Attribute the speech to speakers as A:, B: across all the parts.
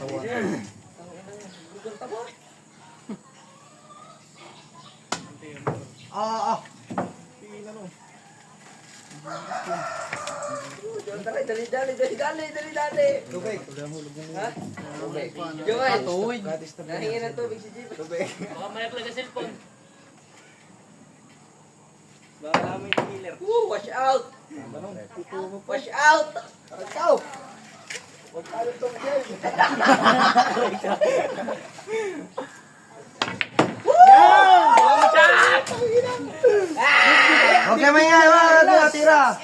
A: katawan.
B: Dali.
A: Tubig.
B: Ha? Joel,
A: Gratis na
B: nahingi ng tubig si Jeep.
A: Tubig.
C: Baka mayroon ka cellphone.
A: Baka namin yung killer.
B: Wash out! Wash out!
A: Ikaw! Huwag tayo itong game. Okay, may nga. Ano tira?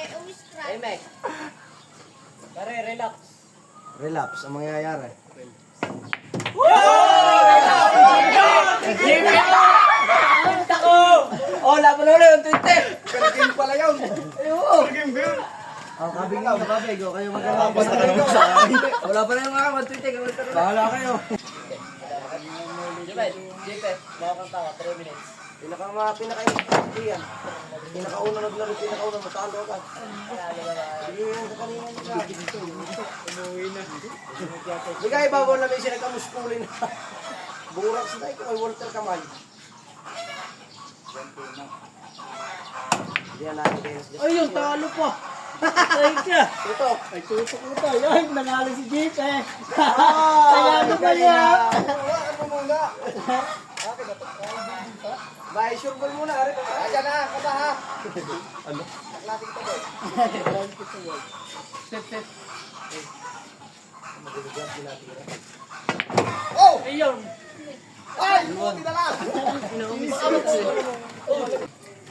B: Hey, Mac.
C: Pare, relax.
A: Relapse ang mangyayari.
B: Oh, laban na ulit yung Twitter.
A: Kalaging pala yun.
B: Ayun.
A: Oh, kabig na, kabig. O, kayo magkakaroon pa sa
B: Wala pa na yung mga Twitter.
A: Bahala kayo.
C: Jeep, bawa kang tawa, 3 minutes.
A: Pinaka-importante yan. Pinakauna naglaro, pinakauna matalo ka. Sige yan, sa kanina nila. Umuwi na. Hindi ka ibabaw na may sinagkamuskulin. Burak sa tayo kay Walter Kamay. Diyan natin kayo.
C: Ayun, talo pa. Ay ka.
A: Ito.
C: Ay, tutok mo tayo. Ay, nanalo si Jeep eh.
A: Kaya
C: ano ba yan?
A: Ano muna? May sure ball muna. Ayan na, kaba ha. Ano? Klaseng to boy.
C: Set.
A: Magulugyan pinatira.
C: Ayun.
A: Ay! Buti na lang!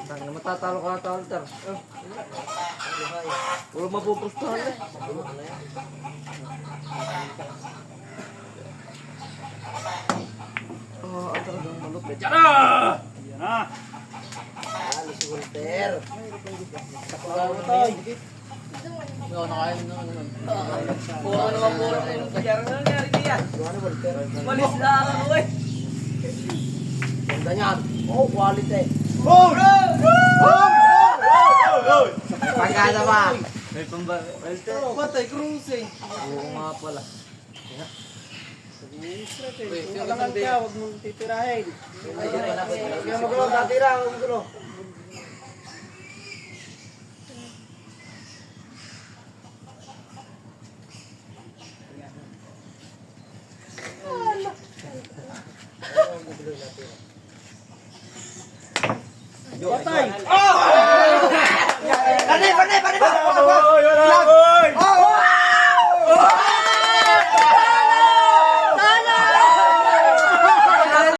B: Tanga, matatalo ka na ito, Walter. Wala mapupustahan eh. Ang talagang malupit.
C: Yan na!
A: Ano si Walter?
B: Wala mo tayo. Ikaw nakain na naman. Puro naman puro. Kaya rin nangyari niya.
A: Ano Walter?
B: Malis na ako eh.
A: Ganda niyan. Oh, quality. Pagkada pa.
B: May pamba.
A: Walter, patay cruising.
B: Oo nga pala.
A: Alangan ka, huwag mong titirahin. Kaya magulong, tatira, huwag magulong.